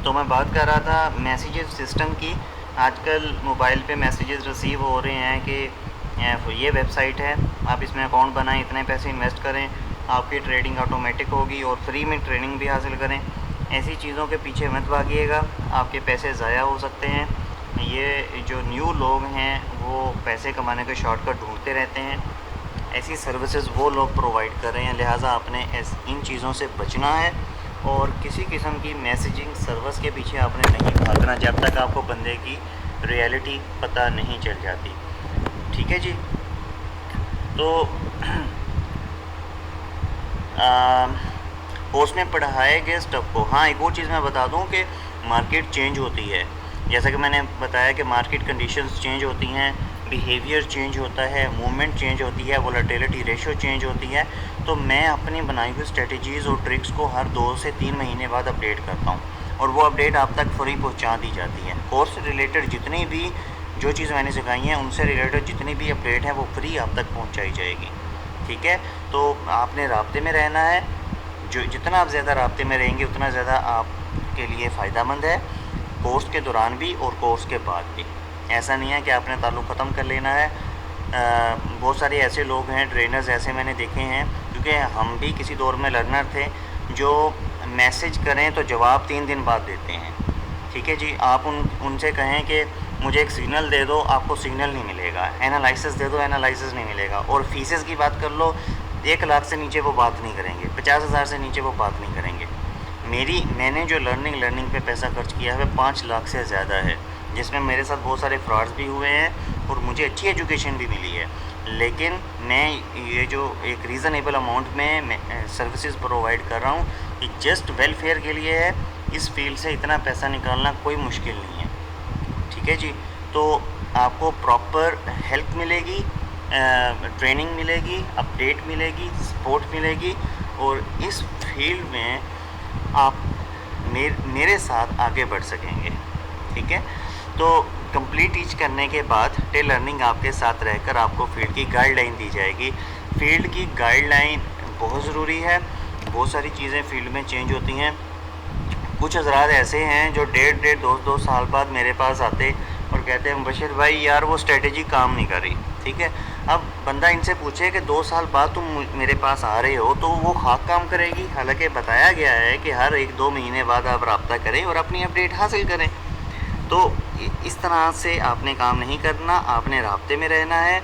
तो मैं बात कर रहा था मैसेजेस सिस्टम की। आजकल मोबाइल पे मैसेजेस रिसीव हो रहे हैं कि ये वेबसाइट है, आप इसमें अकाउंट बनाएं, इतने पैसे इन्वेस्ट करें, आपकी ट्रेडिंग ऑटोमेटिक होगी और फ्री में ट्रेनिंग भी हासिल करें। ऐसी चीज़ों के पीछे मत भागिएगा, आपके पैसे ज़ाया हो सकते हैं। ये जो न्यू लोग हैं वो पैसे कमाने के शॉर्टकट ढूंढते रहते हैं, ऐसी सर्विसेज वो लोग प्रोवाइड कर रहे हैं, लिहाजा आपने इन चीज़ों से बचना है और किसी किस्म की मैसेजिंग सर्विस के पीछे आपने नहीं भागना जब तक आपको बंदे की रियलिटी पता नहीं चल जाती। ठीक है जी। तो कोर्स में पढ़ाए गए स्टफ को, हाँ एक और चीज़ मैं बता दूं कि मार्केट चेंज होती है, जैसा कि मैंने बताया कि मार्केट कंडीशंस चेंज होती हैं, बिहेवियर चेंज होता है, मूवमेंट चेंज होती है, वोलेटिलिटी रेशो चेंज होती है। तो मैं अपनी बनाई हुई स्ट्रेटजीज़ और ट्रिक्स को हर 2 से 3 महीने बाद अपडेट करता हूँ और वो अपडेट आप तक फ्री पहुँचा दी जाती है। कोर्स से रिलेटेड जितनी भी जो चीज़ मैंने सिखाई हैं उनसे रिलेटेड जितनी भी अपडेट हैं वो फ्री आप तक पहुँचाई जाएगी। ठीक है, तो आपने राब्ते में रहना है, जो जितना आप ज़्यादा राब्ते में रहेंगे उतना ज़्यादा आपके लिए फ़ायदेमंद है, कोर्स के दौरान भी और कोर्स के बाद भी। ऐसा नहीं है कि आपने ताल्लुक़ ख़त्म कर लेना है। बहुत सारे ऐसे लोग हैं, ट्रेनर्स ऐसे मैंने देखे हैं, क्योंकि हम भी किसी दौर में लर्नर थे, जो मैसेज करें तो जवाब 3 दिन बाद देते हैं। ठीक है जी, आप उनसे कहें कि मुझे एक सिग्नल दे दो, आपको सिग्नल नहीं मिलेगा, एनालिसिस दे दो, एनालिसिस नहीं मिलेगा। और फीसेस की बात कर लो, 1 लाख से नीचे वो बात नहीं करेंगे, 50,000 से नीचे वो बात नहीं करेंगे। मैंने जो लर्निंग पे पैसा खर्च किया है 5 लाख से ज़्यादा है, जिसमें मेरे साथ बहुत सारे फ्रॉड्स भी हुए हैं और मुझे अच्छी एजुकेशन भी मिली है। लेकिन मैं ये जो एक रीज़नेबल अमाउंट में मैं सर्विसेज प्रोवाइड कर रहा हूँ, ये जस्ट वेलफेयर के लिए है। इस फील्ड से इतना पैसा निकालना कोई मुश्किल नहीं है। ठीक है जी, तो आपको प्रॉपर हेल्प मिलेगी, ट्रेनिंग मिलेगी, अपडेट मिलेगी, सपोर्ट मिलेगी और इस फील्ड में आप मेरे साथ आगे बढ़ सकेंगे। ठीक है, तो कंप्लीट टीच करने के बाद टेल लर्निंग आपके साथ रहकर आपको फील्ड की गाइडलाइन दी जाएगी। फील्ड की गाइडलाइन बहुत ज़रूरी है, बहुत सारी चीज़ें फील्ड में चेंज होती हैं। कुछ हज़रात ऐसे हैं जो डेढ़ 2 साल बाद मेरे पास आते और कहते हैं बशीर भाई यार वो स्ट्रेटजी काम नहीं कर रही। ठीक है, अब बंदा इनसे पूछे कि 2 साल बाद तुम मेरे पास आ रहे हो तो वो खाक काम करेगी। हालांकि बताया गया है कि हर 1-2 महीने बाद आप रब्ता करें और अपनी अपडेट हासिल करें। तो इस तरह से आपने काम नहीं करना, आपने राब्ते में रहना है,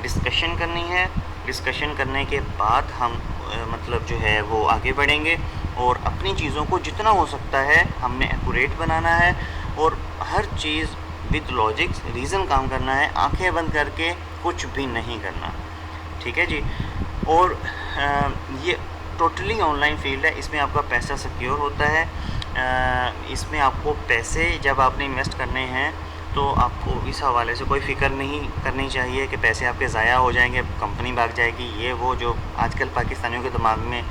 डिस्कशन करनी है। डिस्कशन करने के बाद हम मतलब जो है वो आगे बढ़ेंगे और अपनी चीज़ों को जितना हो सकता है हमने एक्यूरेट बनाना है और हर चीज़ विद लॉजिक्स रीज़न काम करना है, आंखें बंद करके कुछ भी नहीं करना। ठीक है जी, और ये टोटली ऑनलाइन फील्ड है, इसमें आपका पैसा सिक्योर होता है। इसमें आपको पैसे जब आपने इन्वेस्ट करने हैं तो आपको इस हवाले से कोई फ़िक्र नहीं करनी चाहिए कि पैसे आपके ज़ाया हो जाएंगे, कंपनी भाग जाएगी, ये वो जो आजकल पाकिस्तानियों के दिमाग में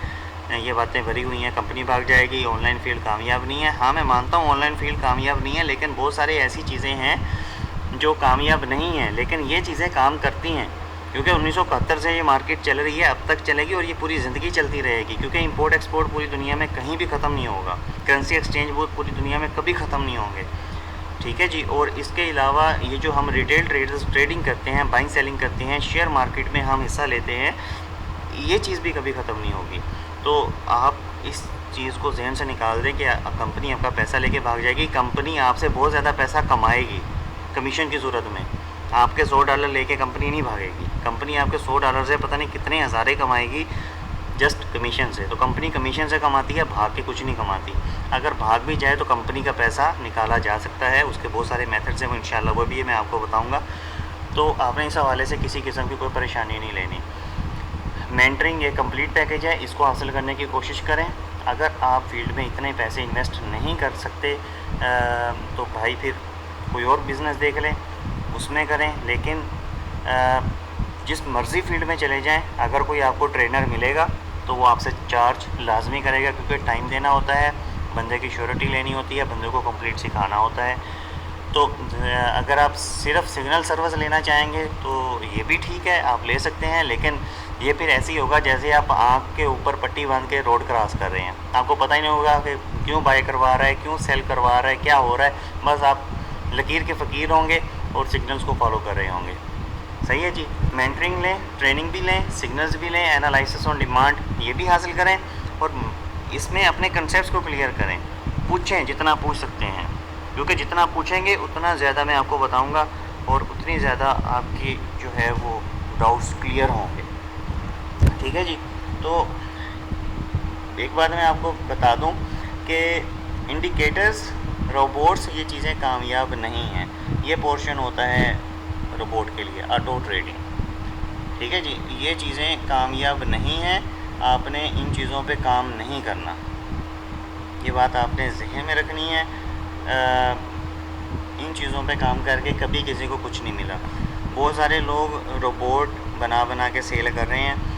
ये बातें भरी हुई हैं, कंपनी भाग जाएगी, ऑनलाइन फील्ड कामयाब नहीं है। हाँ मैं मानता हूँ ऑनलाइन फील्ड कामयाब नहीं है, लेकिन बहुत सारी ऐसी चीज़ें हैं जो कामयाब नहीं हैं, लेकिन ये चीज़ें काम करती हैं, क्योंकि 1971 से ये मार्केट चल रही है, अब तक चलेगी और ये पूरी ज़िंदगी चलती रहेगी, क्योंकि इंपोर्ट एक्सपोर्ट पूरी दुनिया में कहीं भी ख़त्म नहीं होगा, करेंसी एक्सचेंज वो पूरी दुनिया में कभी ख़त्म नहीं होंगे। ठीक है जी, और इसके अलावा ये जो हम रिटेल ट्रेडर्स ट्रेडिंग करते हैं, बाइंग सेलिंग करते हैं, शेयर मार्केट में हम हिस्सा लेते हैं, ये चीज़ भी कभी ख़त्म नहीं होगी। तो आप इस चीज़ को जहन से निकाल दें कि कंपनी आपका पैसा लेके भाग जाएगी, कंपनी आपसे बहुत ज़्यादा पैसा कमाएगी कमीशन की सूरत में। आपके $100 लेके कंपनी नहीं भागेगी, कंपनी आपके $100 से पता नहीं कितने हज़ारे कमाएगी जस्ट कमीशन से। तो कंपनी कमीशन से कमाती है, भाग के कुछ नहीं कमाती। अगर भाग भी जाए तो कंपनी का पैसा निकाला जा सकता है, उसके बहुत सारे मेथड्स हैं, वो इंशाल्लाह वो भी मैं आपको बताऊँगा। तो आपने इस हवाले से किसी किस्म की कोई परेशानी नहीं लेनी। मेंटरिंग एक कंप्लीट पैकेज है, इसको हासिल करने की कोशिश करें। अगर आप फील्ड में इतने पैसे इन्वेस्ट नहीं कर सकते तो भाई फिर कोई और बिज़नेस देख लें, उसमें करें। लेकिन जिस मर्ज़ी फील्ड में चले जाएं, अगर कोई आपको ट्रेनर मिलेगा तो वो आपसे चार्ज लाजमी करेगा, क्योंकि टाइम देना होता है, बंदे की श्योरिटी लेनी होती है, बंदे को कंप्लीट सिखाना होता है। तो अगर आप सिर्फ सिग्नल सर्विस लेना चाहेंगे तो ये भी ठीक है, आप ले सकते हैं, लेकिन ये फिर ऐसे ही होगा जैसे आप आँख के ऊपर पट्टी बांध के रोड क्रॉस कर रहे हैं, आपको पता ही नहीं होगा कि क्यों बाय करवा रहा है, क्यों सेल करवा रहा है, क्या हो रहा है। बस आप लकीर के फ़कीर होंगे और सिग्नल्स को फॉलो कर रहे होंगे। सही है जी। मेंटरिंग लें, ट्रेनिंग भी लें, सिग्नल्स भी लें, एनालिसिस ऑन डिमांड ये भी हासिल करें और इसमें अपने कंसेप्ट को क्लियर करें। पूछें जितना पूछ सकते हैं, क्योंकि जितना पूछेंगे उतना ज़्यादा मैं आपको बताऊंगा और उतनी ज़्यादा आपकी जो है वो डाउट्स क्लियर होंगे। ठीक है जी। तो एक बात मैं आपको बता दूं कि इंडिकेटर्स, रोबोट्स ये चीज़ें कामयाब नहीं हैं। ये पोर्शन होता है रोबोट के लिए, ऑटो ट्रेडिंग। ठीक है जी। ये चीज़ें कामयाब नहीं हैं, आपने इन चीज़ों पे काम नहीं करना, ये बात आपने जहन में रखनी है। इन चीज़ों पे काम करके कभी किसी को कुछ नहीं मिला। बहुत सारे लोग रोबोट बना बना के सेल कर रहे हैं।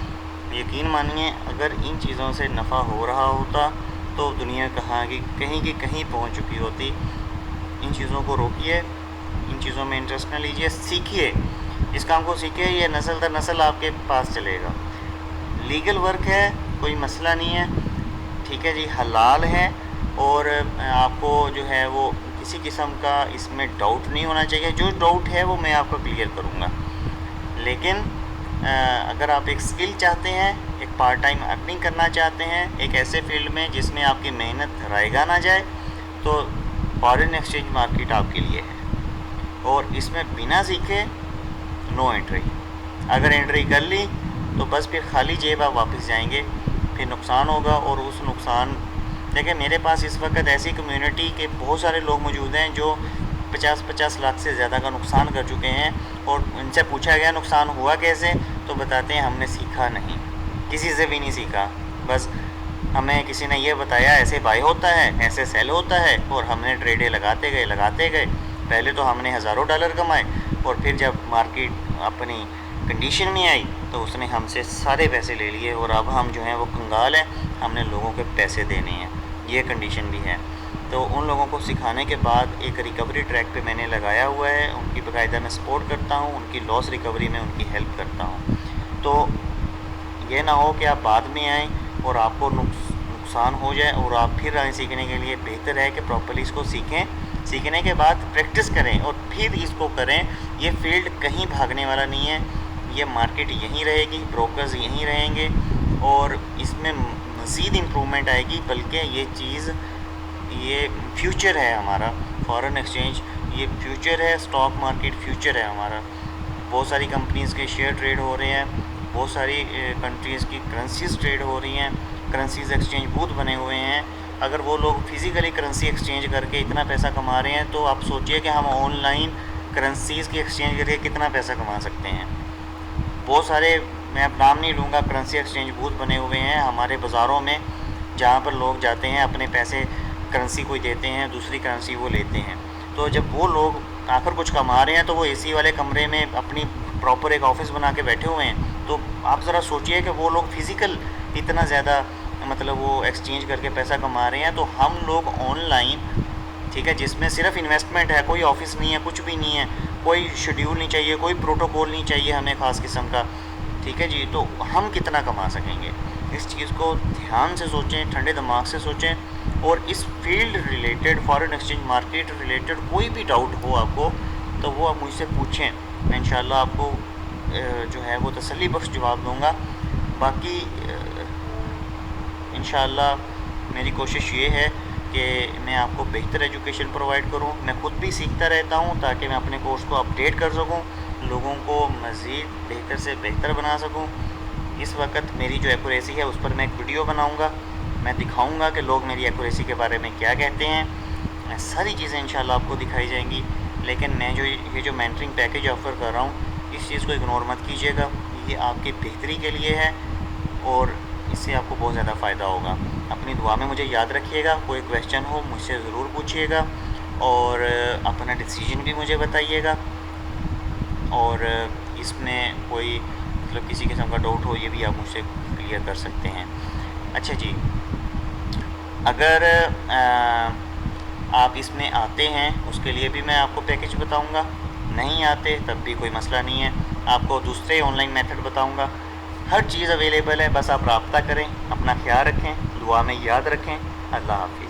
यकीन मानिए अगर इन चीज़ों से नफ़ा हो रहा होता तो दुनिया कहीं की कहीं पहुंच चुकी होती। इन चीज़ों को रोकिए, इन चीज़ों में इंटरेस्ट न लीजिए, सीखिए, इस काम को सीखिए, ये नस्ल दर नस्ल आपके पास चलेगा। लीगल वर्क है, कोई मसला नहीं है। ठीक है जी, हलाल है और आपको जो है वो किसी किस्म का इसमें डाउट नहीं होना चाहिए। जो डाउट है वो मैं आपको क्लियर करूँगा। लेकिन अगर आप एक स्किल चाहते हैं, एक पार्ट टाइम अर्निंग करना चाहते हैं एक ऐसे फील्ड में जिसमें आपकी मेहनत रायगा ना जाए, तो फॉरेन एक्सचेंज मार्केट आपके लिए है। और इसमें बिना सीखे नो एंट्री। अगर एंट्री कर ली तो बस फिर खाली जेब आप वापस जाएंगे, फिर नुकसान होगा। और उस नुकसान, देखिए मेरे पास इस वक्त ऐसी कम्युनिटी के बहुत सारे लोग मौजूद हैं जो 50-50 लाख से ज़्यादा का नुकसान कर चुके हैं। और उनसे पूछा गया नुकसान हुआ कैसे, तो बताते हैं हमने सीखा नहीं, किसी से भी नहीं सीखा। बस हमें किसी ने ये बताया ऐसे बाय होता है, ऐसे सेल होता है, और हमने ट्रेडें लगाते गए। पहले तो हमने हज़ारों डॉलर कमाए और फिर जब मार्केट अपनी कंडीशन में आई तो उसने हमसे सारे पैसे ले लिए और अब हम जो हैं वो कंगाल हैं, हमने लोगों के पैसे देने हैं। ये कंडीशन भी है। तो उन लोगों को सिखाने के बाद एक रिकवरी ट्रैक पे मैंने लगाया हुआ है, उनकी बाकायदा मैं सपोर्ट करता हूँ, उनकी लॉस रिकवरी में उनकी हेल्प करता हूँ। तो ये ना हो कि आप बाद में आएँ और आपको नुकसान हो जाए और आप फिर आएँ सीखने के लिए। बेहतर है कि प्रॉपर्ली इसको सीखें, सीखने के बाद प्रैक्टिस करें और फिर इसको करें। ये फील्ड कहीं भागने वाला नहीं है, ये मार्केट यहीं रहेगी, ब्रोकर्स यहीं रहेंगे और इसमें मज़ीद इम्प्रूवमेंट आएगी। बल्कि ये फ्यूचर है हमारा, फॉरेन एक्सचेंज ये फ्यूचर है, स्टॉक मार्केट फ्यूचर है हमारा। बहुत सारी कंपनीज़ के शेयर ट्रेड हो रहे हैं, बहुत सारी कंट्रीज़ की करेंसीज ट्रेड हो रही हैं, करेंसीज एक्सचेंज बूथ बने हुए हैं। अगर वो लोग फिज़िकली करेंसी एक्सचेंज करके इतना पैसा कमा रहे हैं, तो आप सोचिए कि हम ऑनलाइन करेंसीज़ की एक्सचेंज करके कितना पैसा कमा सकते हैं। बहुत सारे, मैं अब नाम नहीं लूँगा, करेंसी एक्सचेंज बूथ बने हुए हैं हमारे बाज़ारों में, जहाँ पर लोग जाते हैं, अपने पैसे करेंसी कोई देते हैं, दूसरी करेंसी वो लेते हैं। तो जब वो लोग आखिर कुछ कमा रहे हैं तो वो एसी वाले कमरे में अपनी प्रॉपर एक ऑफ़िस बना के बैठे हुए हैं। तो आप ज़रा सोचिए कि वो लोग फ़िज़िकल इतना ज़्यादा मतलब वो एक्सचेंज करके पैसा कमा रहे हैं, तो हम लोग ऑनलाइन, ठीक है, जिसमें सिर्फ इन्वेस्टमेंट है, कोई ऑफिस नहीं है, कुछ भी नहीं है, कोई शेड्यूल नहीं चाहिए, कोई प्रोटोकॉल नहीं चाहिए हमें ख़ास किस्म का। ठीक है जी, तो हम कितना कमा सकेंगे, इस चीज़ को ध्यान से सोचें, ठंडे दिमाग से सोचें। और इस field related, foreign exchange market related कोई भी डाउट हो आपको, तो वो आप मुझसे पूछें, मैं इंशाल्लाह आपको जो है वो तसल्ली बख्श जवाब दूँगा। बाकी इंशाल्लाह मेरी कोशिश ये है कि मैं आपको बेहतर एजुकेशन प्रोवाइड करूं। मैं ख़ुद भी सीखता रहता हूं ताकि मैं अपने कोर्स को अपडेट कर सकूं, लोगों को मज़ीद बेहतर से बेहतर बना सकूं। इस वक्त मेरी जो एक्यूरेसी है उस पर मैं एक वीडियो बनाऊंगा, मैं दिखाऊंगा कि लोग मेरी एक्यूरेसी के बारे में क्या कहते हैं। सारी चीज़ें इंशाल्लाह आपको दिखाई जाएंगी। लेकिन मैं ये जो मेंटरिंग पैकेज ऑफ़र कर रहा हूँ, इस चीज़ को इग्नोर मत कीजिएगा, ये आपकी बेहतरी के लिए है और इससे आपको बहुत ज़्यादा फ़ायदा होगा। अपनी दुआ में मुझे याद रखिएगा, कोई क्वेश्चन हो मुझसे ज़रूर पूछिएगा और अपना डिसीजन भी मुझे बताइएगा। और इसमें कोई मतलब किसी किस्म का डाउट हो, ये भी आप मुझसे क्लियर कर सकते हैं। अच्छा जी, अगर आप इसमें आते हैं उसके लिए भी मैं आपको पैकेज बताऊंगा, नहीं आते तब भी कोई मसला नहीं है, आपको दूसरे ऑनलाइन मेथड बताऊंगा। हर चीज़ अवेलेबल है, बस आप रब्ता करें। अपना ख्याल रखें, दुआ में याद रखें। अल्लाह हाफ़िज़।